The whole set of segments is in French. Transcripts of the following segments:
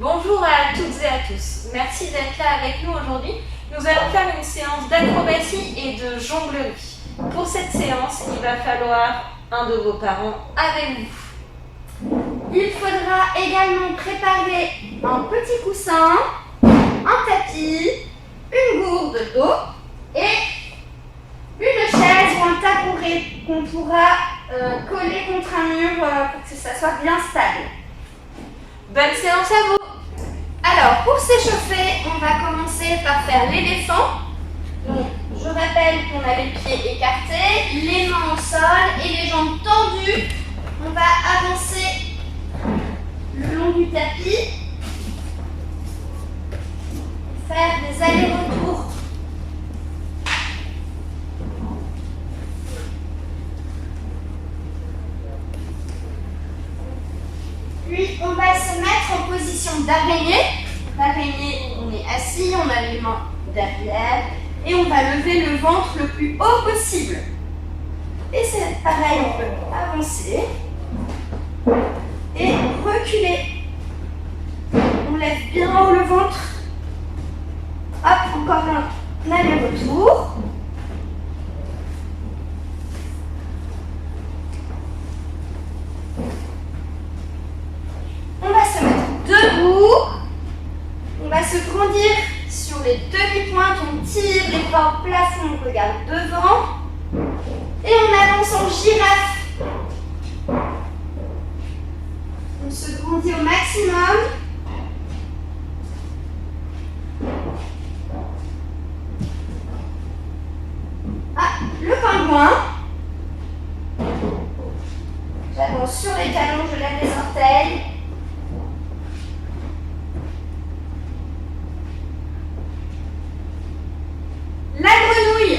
Bonjour à toutes et à tous. Merci d'être là avec nous aujourd'hui. Nous allons faire une séance d'acrobatie et de jonglerie. Pour cette séance, il va falloir un de vos parents avec vous. Il faudra également préparer un petit coussin, un tapis, une gourde d'eau et une chaise ou un tabouret qu'on pourra coller contre un mur pour que ça soit bien stable. Bonne séance à vous! Alors, pour s'échauffer, on va commencer par faire l'éléphant. Donc, je rappelle qu'on a les pieds écartés, les mains au sol et les jambes tendues. On va avancer le long du tapis, faire des allers-retours. Puis, on va se mettre en position d'araignée. L'araignée, on est assis, on a les mains derrière et on va lever le ventre le plus haut possible. Et c'est pareil, on peut avancer et reculer. On lève bien haut le ventre. Hop, encore un aller-retour. On va se mettre debout. On va se grandir sur les demi-pointes. On tire les bras au plafond, on regarde devant. Et on avance en girafe. On se grandit au maximum. Ah, le pingouin. J'avance sur les talons, je lève les orteils. La grenouille.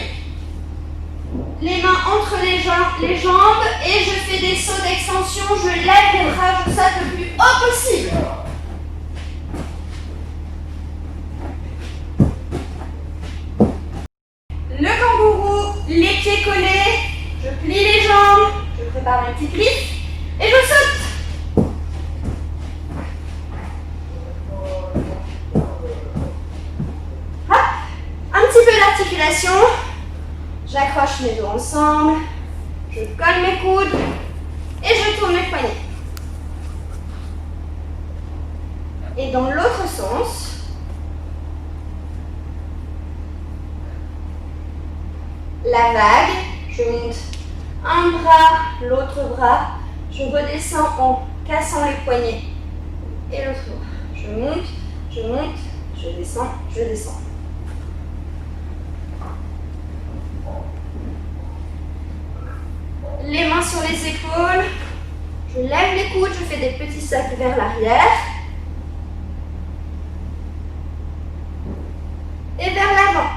Les mains entre les jambes et je fais des sauts d'extension. Je lève les bras, je saute le plus haut possible. Le kangourou, les pieds collés. Je plie les jambes. Je prépare mes petites griffes et je saute. Hop, un petit peu d'articulation. J'accroche mes dos ensemble, je colle mes coudes et je tourne mes poignets. Et dans l'autre sens, la vague, je monte un bras, l'autre bras, je redescends en cassant les poignets et l'autre bras. Je monte, je descends, je descends. Les mains sur les épaules, je lève les coudes, je fais des petits sacs vers l'arrière et vers l'avant.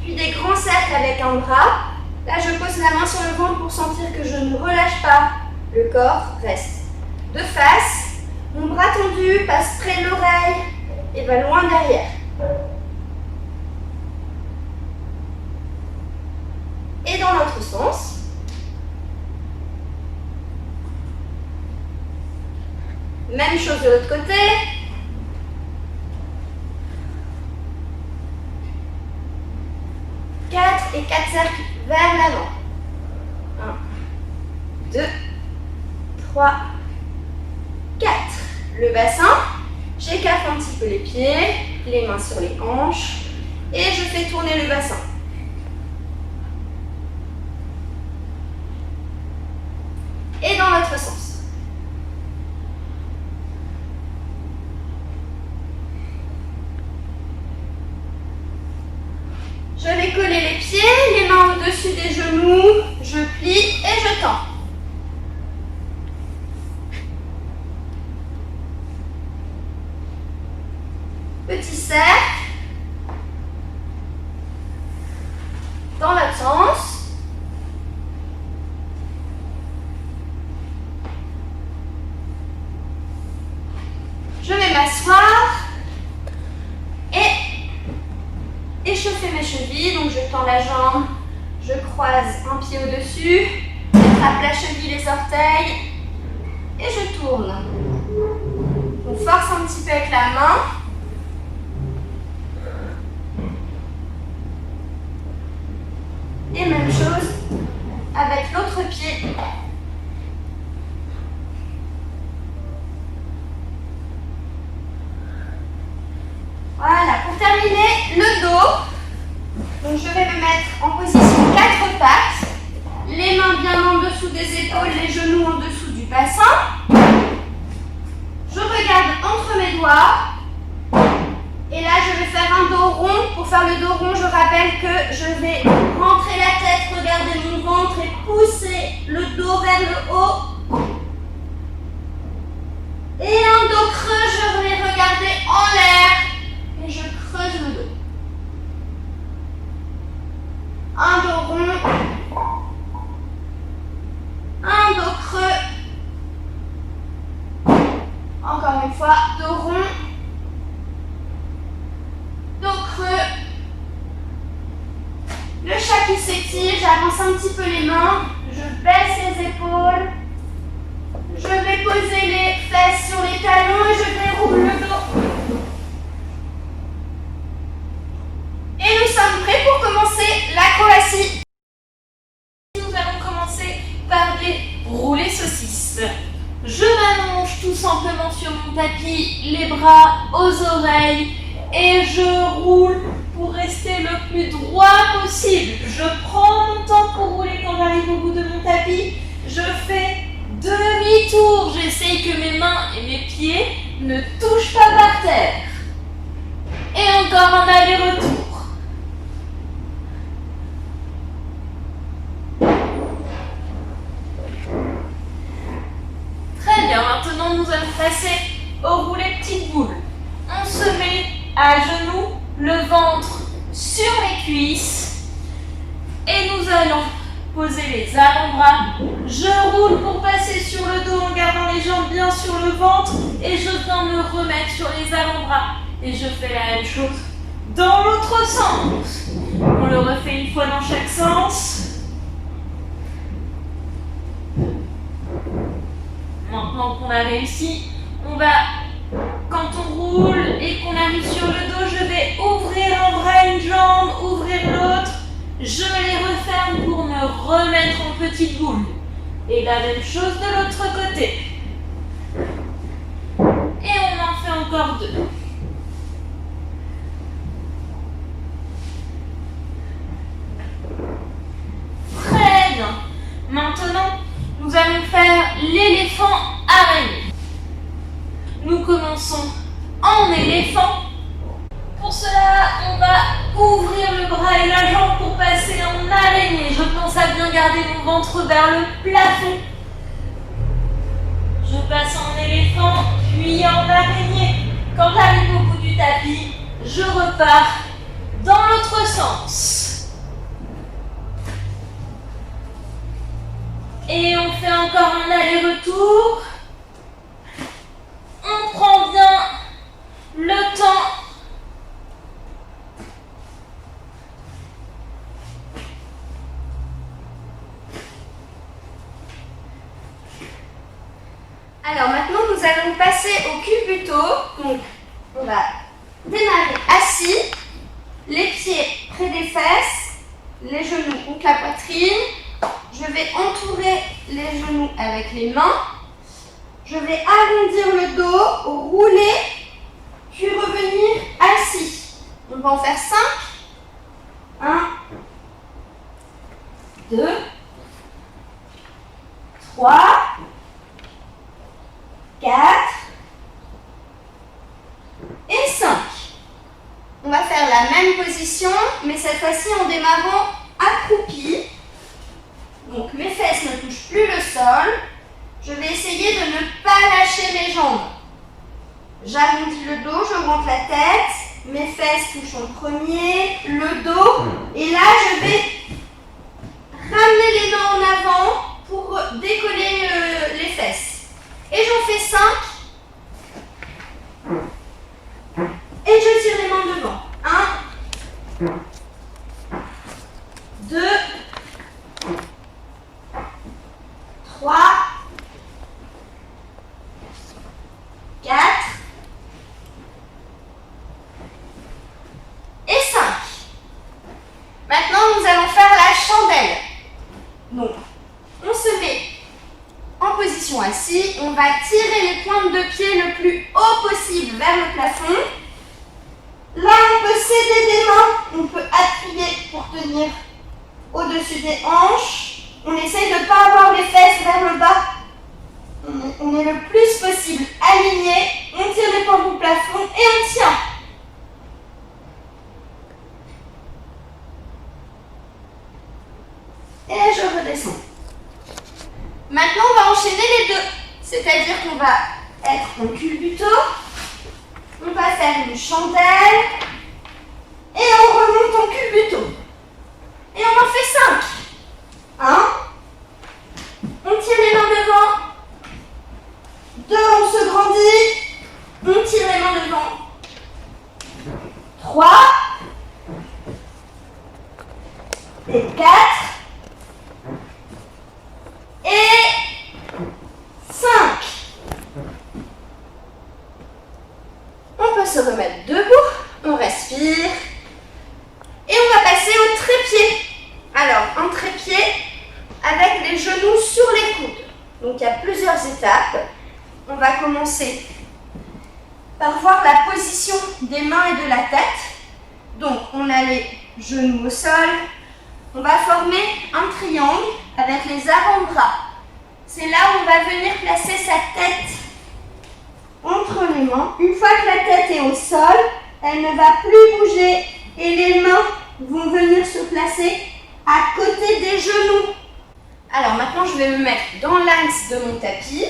Puis des grands cercles avec un bras. Là, je pose la main sur le ventre pour sentir que je ne relâche pas. Le corps reste de face. Mon bras tendu passe près de l'oreille et va loin derrière. Et dans l'autre sens. Même chose de l'autre côté. Et 4 cercles vers l'avant. 1, 2, 3, 4. Le bassin, j'écarte un petit peu les pieds, les mains sur les hanches et je fais tourner le bassin. Et dans l'autre sens. Je vais coller les pieds, les mains au-dessus des genoux, je plie et je tends. Petit cercle. Dans l'autre sens. Je vais m'asseoir et échauffer mes chevilles. Donc je tends la jambe, je croise un pied au-dessus, j'attrape la cheville, les orteils et je tourne. On force un petit peu avec la main. Et même chose avec l'autre pied. Voilà, pour terminer, le dos. Donc je vais me mettre en position 4 pattes. Les mains bien en dessous des épaules, les genoux en dessous du bassin. Je regarde entre mes doigts. Et là, je vais faire un dos rond. Pour faire le dos rond, je rappelle que je vais rentrer la tête, regarder mon ventre et pousser le dos vers le haut. Et un dos creux, je vais regarder en l'air et je creuse le dos. Un dos rond. Un dos creux. Encore une fois, dos rond. Dos creux. Le chat qui s'étire, j'avance un petit peu les mains. Je baisse les épaules. Je vais poser les fesses sur les talons et je déroule le dos. Et nous sommes prêts pour commencer l'acrobatie. Nous allons commencer par les roulés saucisses. Je m'allonge tout simplement sur mon tapis, les bras aux oreilles et je roule pour rester le plus droit possible. Je prends mon temps pour rouler quand j'arrive au bout de mon tapis. Je fais demi-tour. J'essaye que mes mains et mes pieds ne touchent pas par terre. Et encore un aller-retour. Très bien, maintenant nous allons passer au roulé petite boule. On se met à genoux, le ventre sur les cuisses et nous allons poser les avant-bras. Je roule pour passer sur le dos en gardant les jambes bien sur le ventre et je viens me remettre sur les avant-bras. Et je fais la même chose dans l'autre sens. On le refait une fois dans chaque sens. Maintenant qu'on a réussi, on va, quand on roule et qu'on arrive sur le dos, je vais ouvrir un bras, une jambe, ouvrir l'autre. Je les referme pour me remettre en petite boule. Et la même chose de l'autre côté. Et on en fait encore 2. Très bien. Maintenant, nous allons faire l'éléphant araignée. Nous commençons en éléphant. Pour cela, on va ouvrir le bras et la jambe pour passer en araignée. Je pense à bien garder mon ventre vers le plafond. Je passe en éléphant, puis en araignée. Quand j'arrive au bout du tapis, je repars dans l'autre sens. Et on fait encore un aller-retour. On prend bien le temps. Alors maintenant, nous allons passer au culbuto. Donc, on va démarrer assis, les pieds près des fesses, les genoux contre la poitrine. Je vais entourer les genoux avec les mains. Je vais arrondir le dos, rouler, puis revenir assis. On va en faire 5. 1, 2, 3, 4 et 5. On va faire la même position, mais cette fois-ci en démarrant accroupi. Donc mes fesses ne touchent plus le sol. Je vais essayer de ne pas lâcher mes jambes. J'arrondis le dos, j'augmente la tête. Mes fesses touchent en premier, le dos. Et là, je vais ramener les mains en avant pour décoller les fesses. Et j'en fais 5. Et je tire les mains devant. 1, 2, fois-ci, on va tirer les pointes de pied le plus haut possible vers le plafond. Là, on peut s'aider des mains, on peut appuyer pour tenir au-dessus des hanches. On essaye de ne pas avoir les fesses vers le bas. On est le plus possible aligné. On tire les pointes du plafond et on tient. Et je redescends. Maintenant, on va enchaîner les deux. C'est-à-dire qu'on va être en culbuto. On va faire une chandelle. Et on remonte en culbuto. Et on en fait 5. 1. On tire les mains devant. 2. On se grandit. On tire les mains devant. 3. Et 4. Et 5. On peut se remettre debout. On respire. Et on va passer au trépied. Alors, un trépied avec les genoux sur les coudes. Donc, il y a plusieurs étapes. On va commencer par voir la position des mains et de la tête. Donc, on a les genoux au sol. On va former un triangle avec les avant-bras. C'est là où on va venir placer sa tête entre les mains. Une fois que la tête est au sol, elle ne va plus bouger et les mains vont venir se placer à côté des genoux. Alors maintenant, je vais me mettre dans l'axe de mon tapis.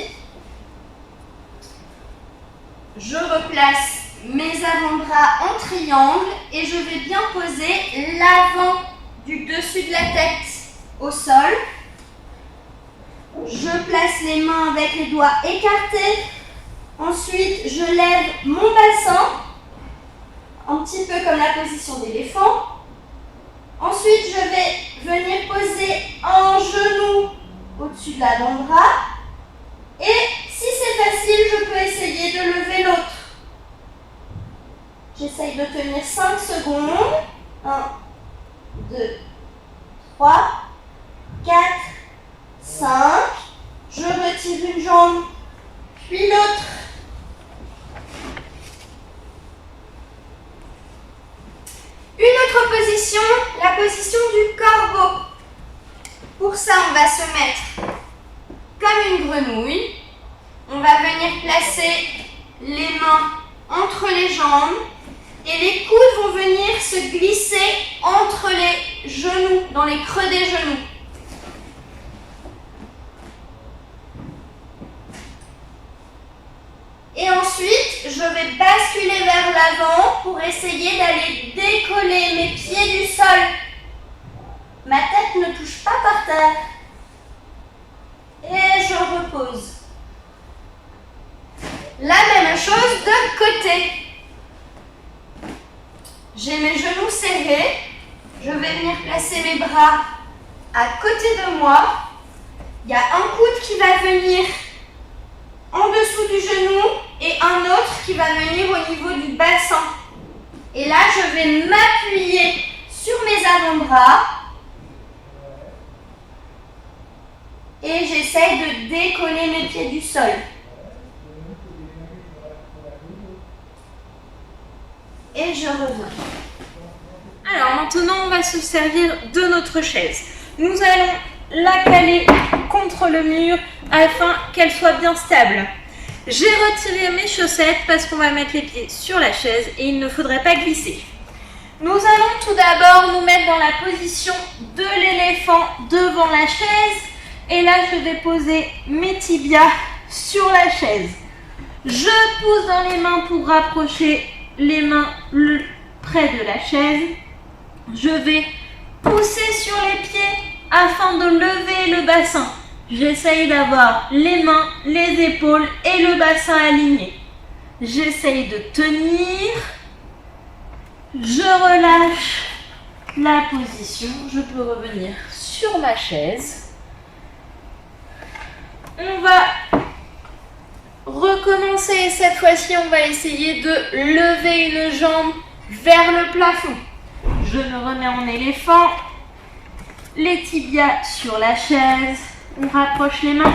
Je replace mes avant-bras en triangle et je vais bien poser l'avant du dessus de la tête au sol. Je place les mains avec les doigts écartés. Ensuite, je lève mon bassin, un petit peu comme la position d'éléphant. Ensuite, je vais venir poser un genou au-dessus de l'avant-bras. Et si c'est facile, je peux essayer de lever l'autre. J'essaye de tenir 5 secondes. 1, 2, 3, 4, 5. Je retire une jambe, puis l'autre. Une autre position, la position du corbeau. Pour ça, on va se mettre comme une grenouille. On va venir placer les mains entre les jambes et les coudes vont venir se glisser entre les genoux, dans les creux des genoux. Et ensuite, je vais basculer vers l'avant pour essayer d'aller décoller mes pieds du sol. Ma tête ne touche pas par terre. Et je repose. La même chose de côté. J'ai mes genoux serrés. Je vais venir placer mes bras à côté de moi. Il y a un coude qui va venir en dessous du genou et un autre qui va venir au niveau du bassin. Et là, je vais m'appuyer sur mes avant-bras et j'essaye de décoller mes pieds du sol. Et je reviens. Alors maintenant, on va se servir de notre chaise. Nous allons la caler contre le mur afin qu'elle soit bien stable. J'ai retiré mes chaussettes parce qu'on va mettre les pieds sur la chaise et il ne faudrait pas glisser. Nous allons tout d'abord nous mettre dans la position de l'éléphant devant la chaise et là je vais poser mes tibias sur la chaise. Je pousse dans les mains pour rapprocher les mains près de la chaise. Je vais pousser sur les pieds afin de lever le bassin. J'essaye d'avoir les mains, les épaules et le bassin alignés. J'essaye de tenir. Je relâche la position. Je peux revenir sur ma chaise. On va recommencer. Cette fois-ci, on va essayer de lever une jambe vers le plafond. Je me remets en éléphant. Les tibias sur la chaise. On rapproche les mains.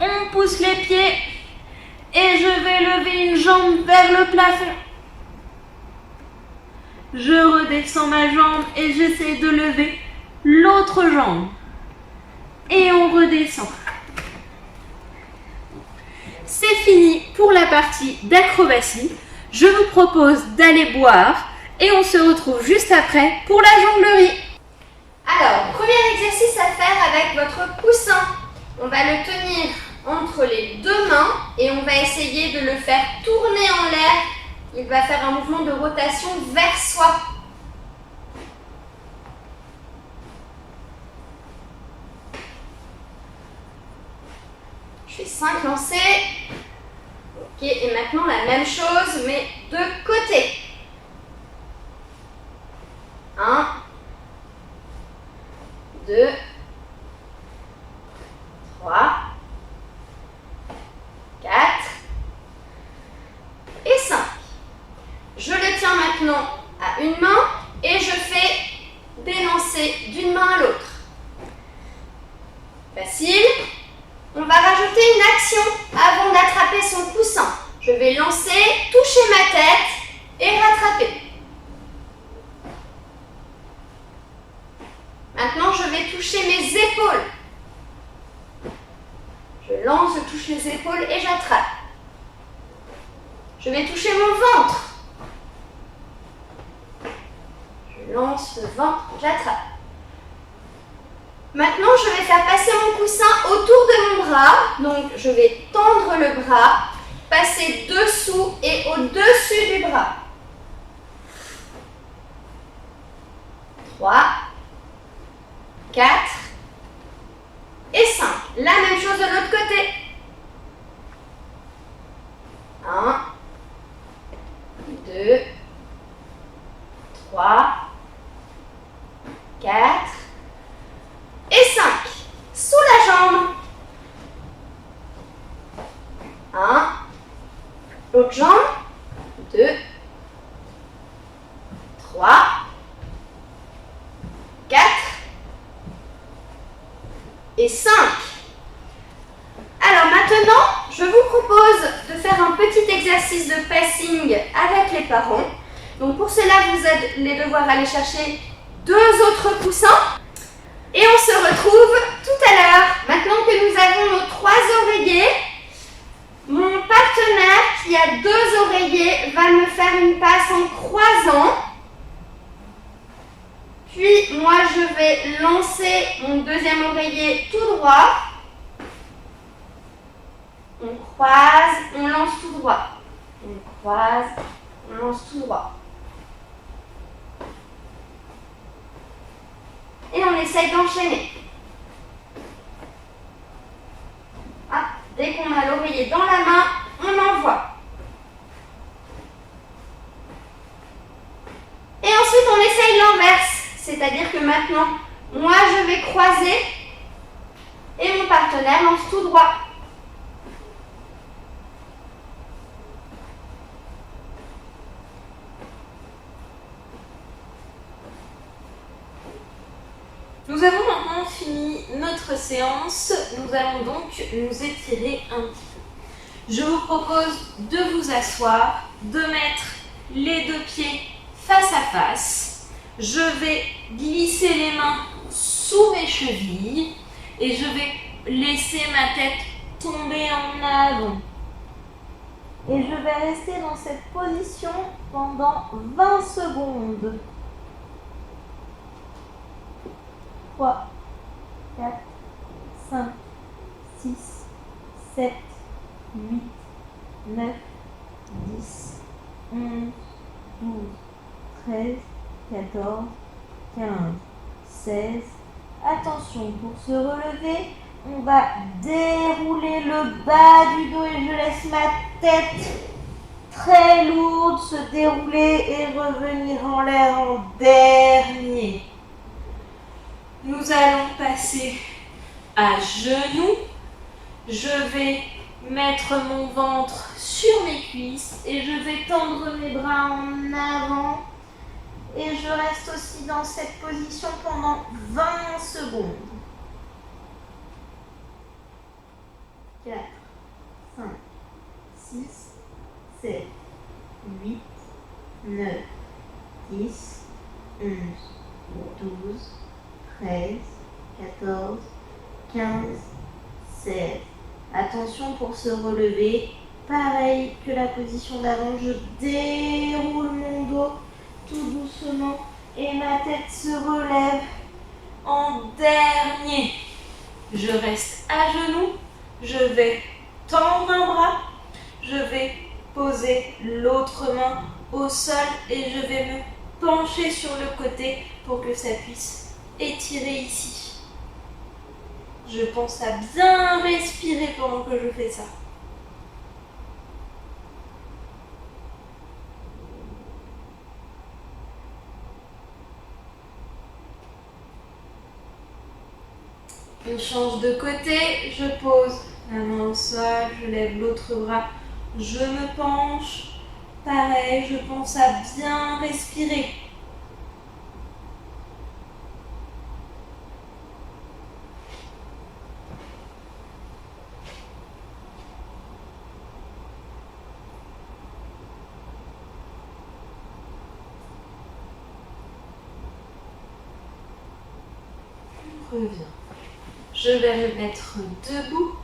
On pousse les pieds et je vais lever une jambe vers le plafond. Je redescends ma jambe et j'essaie de lever l'autre jambe. Et on redescend. C'est fini pour la partie d'acrobatie. Je vous propose d'aller boire et on se retrouve juste après pour la jonglerie. Alors, premier exercice à faire avec votre coussin. On va le tenir entre les deux mains et on va essayer de le faire tourner en l'air. Il va faire un mouvement de rotation vers soi. Je fais 5 lancers. Ok, et maintenant la même chose, mais de côté. 1, 2, 3, 4 et 5. Je le tiens maintenant à une main et je fais des lancers d'une main à l'autre. Facile. On va rajouter une action avant d'attraper son coussin. Je vais lancer, toucher ma tête et rattraper. Maintenant, je vais toucher mes épaules. Je lance, je touche les épaules et j'attrape. Je vais toucher mon ventre. Je lance le ventre, j'attrape. Maintenant, je vais faire passer mon coussin autour de mon bras. Donc, je vais tendre le bras, passer dessous et au-dessus du bras. 3, 4 et 5. La même chose de l'autre côté. 1, 2, 3, 4 et 5. Sous la jambe. 1, l'autre jambe. 2, 3, 4 et 5. Alors maintenant, je vous propose de faire un petit exercice de passing avec les parents. Donc pour cela, vous allez devoir aller chercher 2 autres coussins. Et on se retrouve tout à l'heure. Maintenant que nous avons nos 3 oreillers, mon partenaire qui a 2 oreillers va me faire une passe en croisant. Puis moi je vais lancer mon deuxième oreiller tout droit. On croise, on lance tout droit. On croise, on lance tout droit. Et on essaye d'enchaîner. Ah, dès qu'on a l'oreiller dans la main, on envoie. Et ensuite, on essaye l'inverse. C'est-à-dire que maintenant, moi, je vais croiser et mon partenaire lance tout droit. Nous avons maintenant fini notre séance. Nous allons donc nous étirer un petit peu. Je vous propose de vous asseoir, de mettre les 2 pieds face à face. Je vais glisser les mains sous mes chevilles et je vais laisser ma tête tomber en avant. Et je vais rester dans cette position pendant 20 secondes. 3, 4, 5, 6, 7, 8, 9, 10, 11, 12, 13, 14, 15, 16. Attention, pour se relever, on va dérouler le bas du dos et je laisse ma tête très lourde se dérouler et revenir en l'air en dernier. Nous allons passer à genoux. Je vais mettre mon ventre sur mes cuisses et je vais tendre mes bras en avant. Et je reste aussi dans cette position pendant 20 secondes. 4, 5, 6, 7, 8, 9, 10, 11, 12, 13, 14, 15, 16. Attention pour se relever. Pareil que la position d'avant, je déroule mon dos tout doucement et ma tête se relève. En dernier, je reste à genoux, je vais tendre un bras, je vais poser l'autre main au sol et je vais me pencher sur le côté pour que ça puisse étirer ici. Je pense à bien respirer pendant que je fais ça. On change de côté, je pose la main au sol, je lève l'autre bras, je me penche. Pareil, je pense à bien respirer. On revient. Je vais me mettre debout,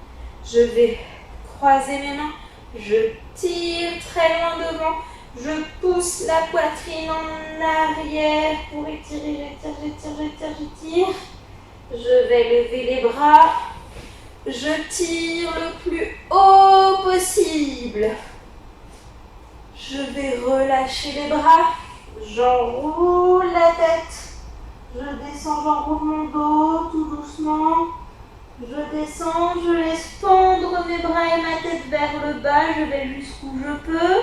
je vais croiser mes mains, je tire très loin devant, je pousse la poitrine en arrière pour étirer, j'étire. Je vais lever les bras, je tire le plus haut possible. Je vais relâcher les bras, j'enroule la tête. Je descends, j'enroule mon dos tout doucement. Je descends, je laisse pendre mes bras et ma tête vers le bas. Je vais jusqu'où je peux.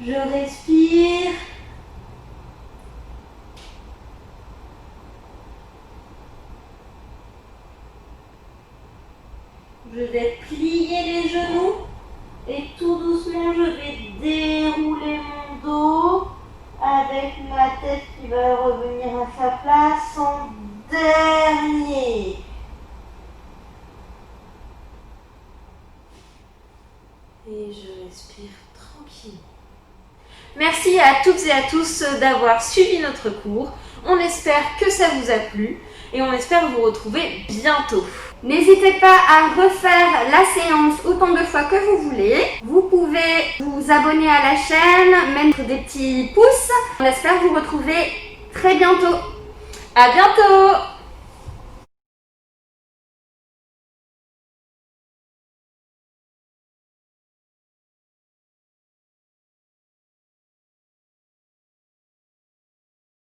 Je respire. Je vais plier les genoux et tout doucement, je vais dérouler mon dos. Avec ma tête qui va revenir à sa place en dernier. Et je respire tranquillement. Merci à toutes et à tous d'avoir suivi notre cours. On espère que ça vous a plu et on espère vous retrouver bientôt. N'hésitez pas à refaire la séance autant de fois que vous voulez. Vous pouvez vous abonner à la chaîne, mettre des petits pouces. On espère vous retrouver très bientôt. À bientôt!